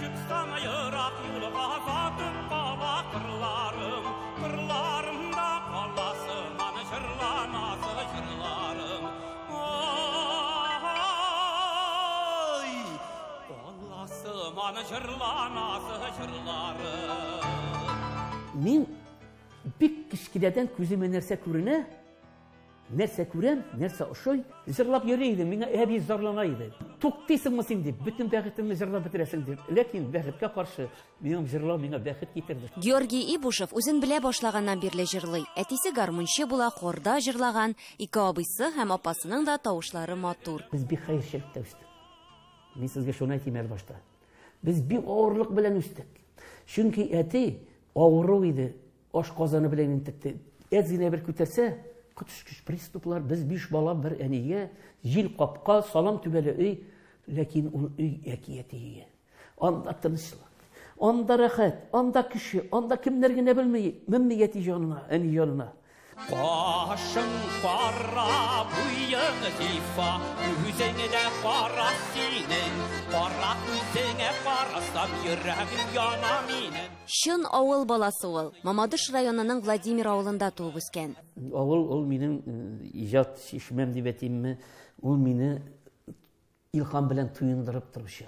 çıksam yırak yolga zatım baba kırlarım. Kırlarımda kalasın anı şırlaması şırlarım. Ay, kalasın anı şırlaması şırlarım. Min bir kişkileden küzüme nerse kürüne, nerse kürem, nerse oşoy, zırlap yürüydim, mine ebi zarlanaydı. Tuktisin mısın deyip, bütün bəxitimi zırlap bitiresin deyip. Lakin bəxitke karşı, benim zırlap mine bəxit getirdi. Георгий Ибушев үзен белә башлаганнан бирле җырлый. Әтисе гармунчы була, хорда җырлаган, ике абыйсы һәм апасының да тавышлары матур. Biz bir hayırşelikte üstük. Ben sizge şunu aytayım el başta. Biz bir ağırlık bilen üstük. Çünkü eti ağırı idi. Aş kazanı bilen intikti. Et zine bir küterse, kıtışkış pristuplar, biz bir bala bir eniye, jil kapka, salam tübeli öy, lakin onun öy ekiyeti iyi. Anda tınışlık, anda rahat, anda kişi, anda kimlerge ne bilmeyi, mümmiyeti canına, eni yanına. Başın para, buyun zifa, yüzüne de para sinin, para yüzüne parasam yüreğim yanaminen. Шын авыл баласы ул. Мамадыш районының Владимир авылында туып үскән. Ol benim icad şişmem dibetimi, ol beni ilham bilen tuyundırıp duruşu.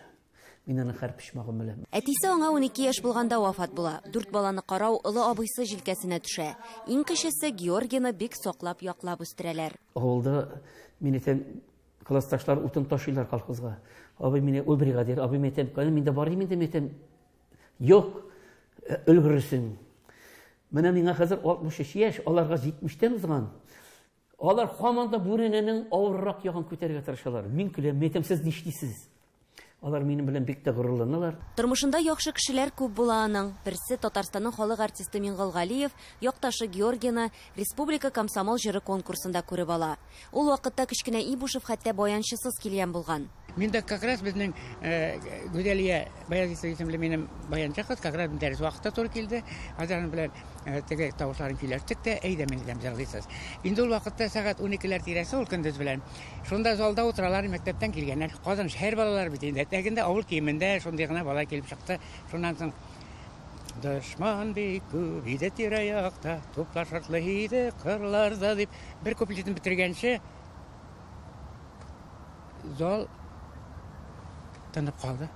Мен аны хәр пишмагым белән. Әтисе аңа 12 яшь булганда вафат була. 4 баланы карау олы абыйсы җилкәсенә төшә. Иң кечесе Георгийны бик саклап яклап үстерәләр. Авылда мине тәм классташлар утын ташыйлар колхозга. Абый мине ул бригадир, абый мәйтәм, миндә бар иде миндә мәйтәм. Юк, өлгерсең. Менә миңа хәзер 63 яшь, аларга 70-тән узган. Алар һаман да бүрененең авыррак ягын күтәргә тырышалар. Мин көләм, мәйтәм, сез нишлисез? Алар минем белән бик тә горурланалар. Тормышында яхшы кешеләр күп була аның. Берсе Татарстанның халык артисты Миңгол Галиев, якташы Георгийны Республика комсомол җыры конкурсында күреп ала. Ул вакытта кечкенә Ибушев хәтта баянчысыз килгән булган. Мен де как раз безнең Гүдәлия Баязиса исемле минем баянчы кыз как раз дәрес вакытта туры килде. Азан белән теге тавышларын көйләштек тә, әйдә мен дигән җырлыйсыз. Инде ул вакытта сәгать 12ләр тирәсе ул көндез белән. Шунда залда утыралар, мәктәптән килгәннәр. Казан шәһәр балалары бит инде. Тәгендә авыл киемендә шундый гына бала килеп чыкты. Шуннан соң Дошман бик күп иде тирә-якта, туплар шартлы иде кырларда дип бер куплетын битергәнче зал тынып калды.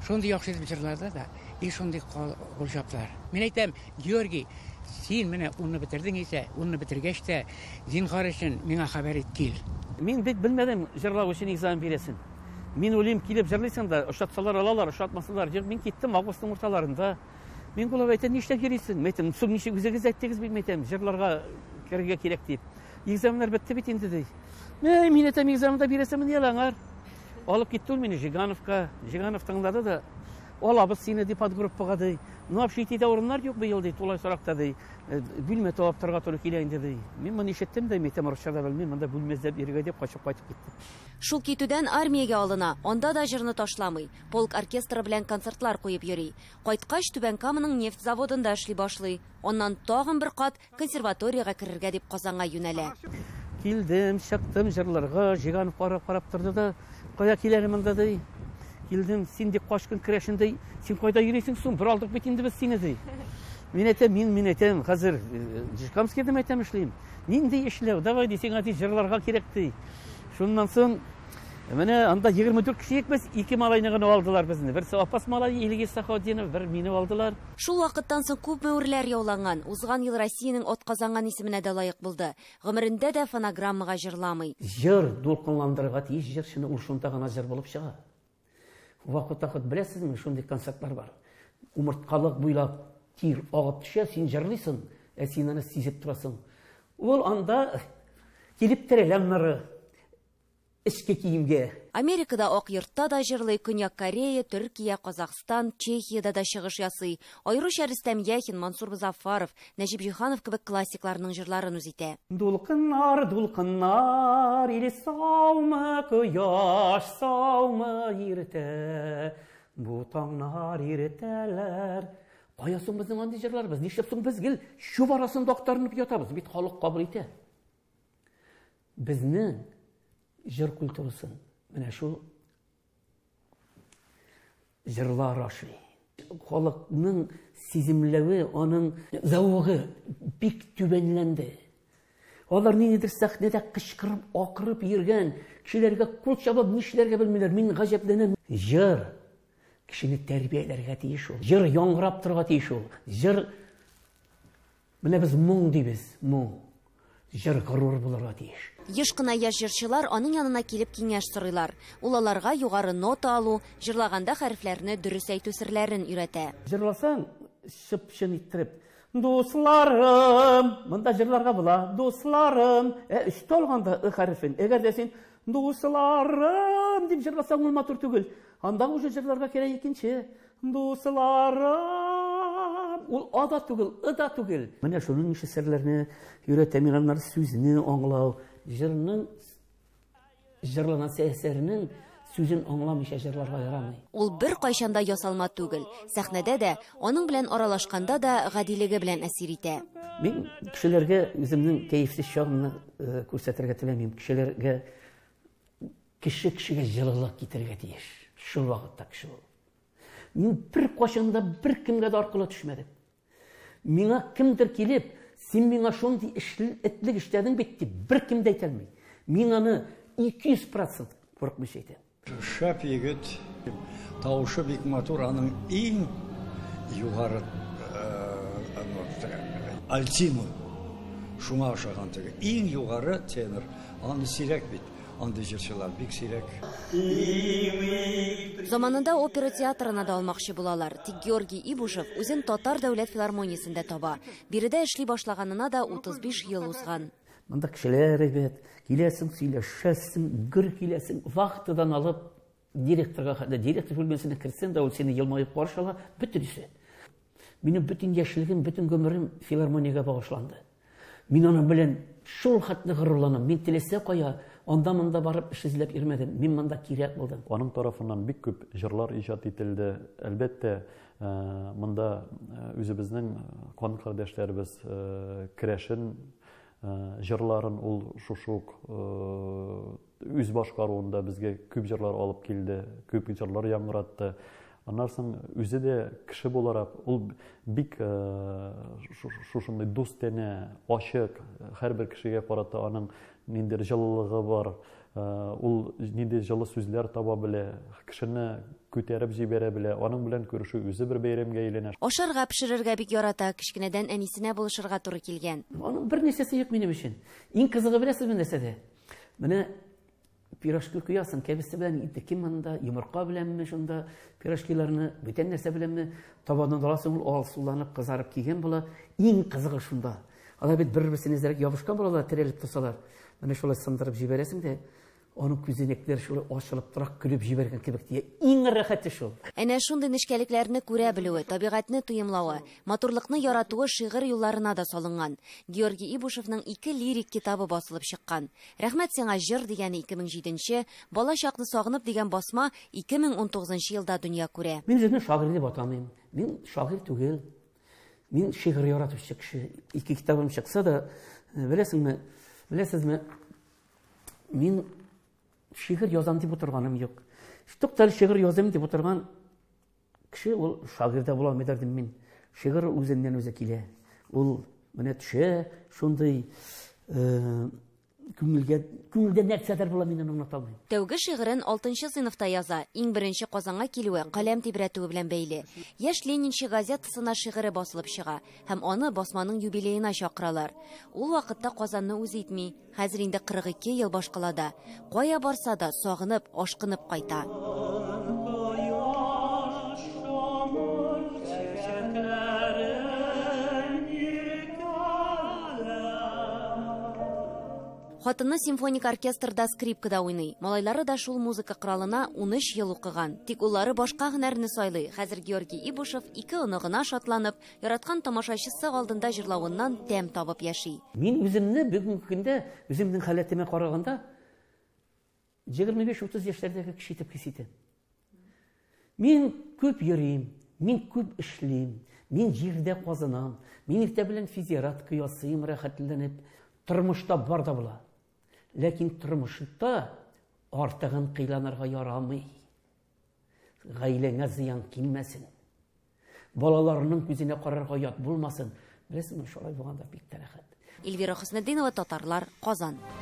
Шундый яхшы итеп җырлады да, шундый кул чаплар. Мен әйтәм, Георгий, син менә уны бетердең исә, уны бетергәч тә зинһар өчен миңа хәбәр ит кил. Мин бит белмәдем җырлау өчен экзамен бирәсен. Мин улым килеп җырлыйсың да, ошатсалар алалар, ошатмасалар. Мин киттем августның урталарында. Мин булып әйтәм, нишләп йөрисең? Мәйтәм, соң ничек үзегез әйттегез белмәйтәм, җырларга керергә кирәк дип. Экзаменнар бетте бит инде ди. Мин әйтәм, экзаменда бирәсем ялаңар. Алып китте ул мине Жигановка. Жиганов тыңлады да, алабыз сине дип подгруппага ди. Ну, общитиедә урыннар юк быел ди, тулай соракта ди. Бүлмә табып торырга туры килә инде ди. Мин моны ишеттем дә, мәйтәм, русчада белмим, монда бүлмәздә бирергә дип качып кайтып киттем. Шул китүдән армиягә алына, анда да җырны ташламый. Полк оркестры белән концертлар куеп йөри. Кайткач Түбән Каманың нефть заводында эшли башлый. Аннан тагын бер кат консерваториягә керергә дип Казанга юнәлә. Килдем, чыктым җырларга, Жиганов карап торды да, кая киләм монда ди. Килдем, син дип кашкын керәшен ди. Син кайда йөрисең соң? Бер алдык бит инде без сине ди. Мин әйтәм, хәзер Жишкамскида әйтәм эшлим. Нинди эшләү? Давай ди, сиңа ди җырларга кирәк ди. Шуннан соң менә анда 24 кеше без, 2 малайны гына алдылар безне. Берсе Апас малай Илгиз Сахаудинов, бер мине алдылар. Шул вакыттан соң күп мәүрләр яуланган. Узган ел Россиянең атказанган исеменә дә лаек булды. Гомерендә дә фонограммага җырламый. Җыр дулкынландырырга тиеш җыр, шуны ул шунда гына җыр булып чыга. Вакытта беләсезме, шундый концертлар бар. Умырткалык буйлап тир агып төшә, син җырлыйсың, син аны сизеп торасың. Ул анда килеп тереләннәре эшкә киемгә. Америкада Ак йортта да җырлый, Көньяк Корея, Төркия, Казахстан, Чехиядә да чыгыш ясый. Аеруча Рөстәм Яхин, Мансур Музаффаров, Нәҗип Җиһанов кебек классикларның җырларын үз итә. Дулкыннар, дулкыннар, ире саумы, кояш саумы иртә. Бу таңнар иртәләр. Кая соң безнең андый җырларыбыз? Нишләп соң без гел шу арасында актарынып ятабыз? Бит халык кабул итә. Безнең җыр культурасын менә шу жырлар ашлый. Халыкның сиземлеге, аның зауыгы бик түбәнләнде. Алар ниндидер сәхнәдә кычкырып, акырып йөргән, кешеләргә кул чабып нишләргә белмиләр. Мин гаҗәпләнәм. Җыр кешене тәрбияләргә тиеш ул. Җыр яңгырап торырга тиеш ул. Җыр менә без моң дибез, моң. Җыр горур булырга тиеш. Еш кына яшь җырчылар аның янына килеп киңәш сорыйлар. Ул аларга югары нота алу, җырлаганда хәрефләрне дөрес әйтү серләрен өйрәтә. Җырласаң, шып-шын иттереп, дусларым, монда җырларга була, дусларым, өстә алганда хәрефен. Әгәр дә син дусларым дип җырласаң, ул матур түгел. Анда уже җырларга кирәк икенче. Дусларым. Ул ада түгел, ыда түгел. Менә шуның ише серләрне өйрәтә, мин анлар сүзне аңлау, җырның җырлана әсәренең сүзен аңламыйча җырларга ярамый. Ул бер кайчанда ясалма түгел. Сәхнәдә дә, аның белән аралашканда да гадилеге белән әсир итә. Мин кешеләргә үземнең кәефсез чагымны күрсәтергә теләмим. Кешеләргә кешегә җылылык китәргә тиеш. Шул вакытта кеше ул. Мин бер кайчанда бер кемгә дә аркылы төшмәдем. Миңа кемдер килеп, син миңа шундый этлек эшләдең бит дип бер кем дә әйтә алмый. Мин аны 200% курыкмыйча әйтәм. Шәп егет, тавышы бик матур, аның иң югары альтино шуңа ошаган теге. Иң югары тенор, аны сирәк бит. Андый җырчылар бик сирәк. Заманында опера театрына да алмакчы булалар. Тик Георгий Ибушев үзен Татар дәүләт филармониясендә таба. Биредә эшли башлаганына да 35 ел узган. Монда кешеләр әйбәт, киләсең, сөйләшәсең, гөр киләсең, вакытыдан алып директорга хәтта директор бүлмәсенә керсәң дә ул сине елмаеп каршы ала, бөтенесе. Минем бөтен яшьлегем, бөтен гомерем филармониягә багышланды. Мин аның белән шул хәтле горурланам. Мин теләсә кая анда-монда барып эш эзләп йөрмәдем. Мин монда кирәк булдым. Аның тарафыннан бик күп җырлар иҗат ителде. Әлбәттә, монда үзебезнең кан кардәшләребез керәшен җырларын ул шушук үз башкаруында безгә күп җырлар алып килде, күп җырлар яңгыратты. Аннан соң үзе дә кеше буларак ул бик шушындай дус тәне, ачык, һәрбер кешегә карата аның ниндидер җылылыгы бар. Ул ниндидер җылы сүзләр таба белә, кешене күтәреп җибәрә белә. Аның белән күрешү үзе бер бәйрәмгә әйләнә. Ашарга, пешерергә бик ярата, кичкенәдән әнисенә булышырга туры килгән. Аның бер нәрсәсе юк минем өчен. Иң кызыгы беләсезме нәрсәдә? Менә пирожки куясың, кәбесе белән итеке монда, йомырка беләнме шунда пирожкиларны, бүтән нәрсә беләнме табандан аласың, ул алсуланып, кызарып килгән була. Иң кызыгы шунда. Алар бит бер-берсенә зәрәк ябышкан булалар, терелеп торсалар. Менә шулай сындырып җибәрәсең дә, аның күзәнәкләре шулай ачылып торак көлеп җибәргән кебек тия. Иң рәхәте шул. Әнә шундый нечкәлекләрне күрә белүе, табигатьне тоемлавы, матурлыкны яратуы шигырь юлларына да салынган. Георгий Ибушевның 2 лирик китабы басылып чыккан. Рәхмәт сиңа җыр дигәне 2007, бала чакны сагынып дигән басма 2019 елда дөнья күрә. Мин үземне шагыйрь дип атамыйм. Мин шагыйрь түгел. Мин шигырь яратучы кеше. 2 китабым чыкса да, беләсезме, мин шигырь язам дип утырганым юк. Туктал шигырь язам дип утырган кеше ул шагыйрьдә була алмыйдыр дим мин. Шигырь үзеннән үзе килә. Ул менә төшә, шундый күңелдә нәрсәдер була, мин аны оныталмыйм. Тәүге шигырен 6нчы сыйныфта яза. Иң беренче Казанга килүе каләм тибрәтүе белән бәйле. Яшь Ленинче газетасына шигыре басылып чыга һәм аны басманың юбилеена чакыралар. Ул вакытта Казанны үз итми, хәзер инде 42 ел башкалада. Кая барса да сагынып, ашкынып кайта. Хатыны симфоник оркестрда скрипкада уйный. Малайлары да шул музыка коралына 13 ел укыган. Тик уллары башка һөнәрне сайлый. Хәзер Георгий Ибушев 2 оныгына шатланып, яраткан тамашачысы алдында җырлавыннан тәм табып яши. Мин үземне бүгенге көндә, үземнең халәтемә караганда 25-30 яшьләрдәге кеше итеп хис итәм. Мин күп йөрим, мин күп эшлим, мин җирдә казынам, мин иртә белән физиотерапка ясыйм, рәхәтләнеп, тормышта бар да була. Ләкин тормышта артыгын кыйланырга ярамый. гаилеңә зыян килмәсен. Балаларының күзенә карарга ят булмасын. Беләсеңме, шулай булганда бик тә рәхәт. Эльвира Хөснетдинова, Татарлар, Казан.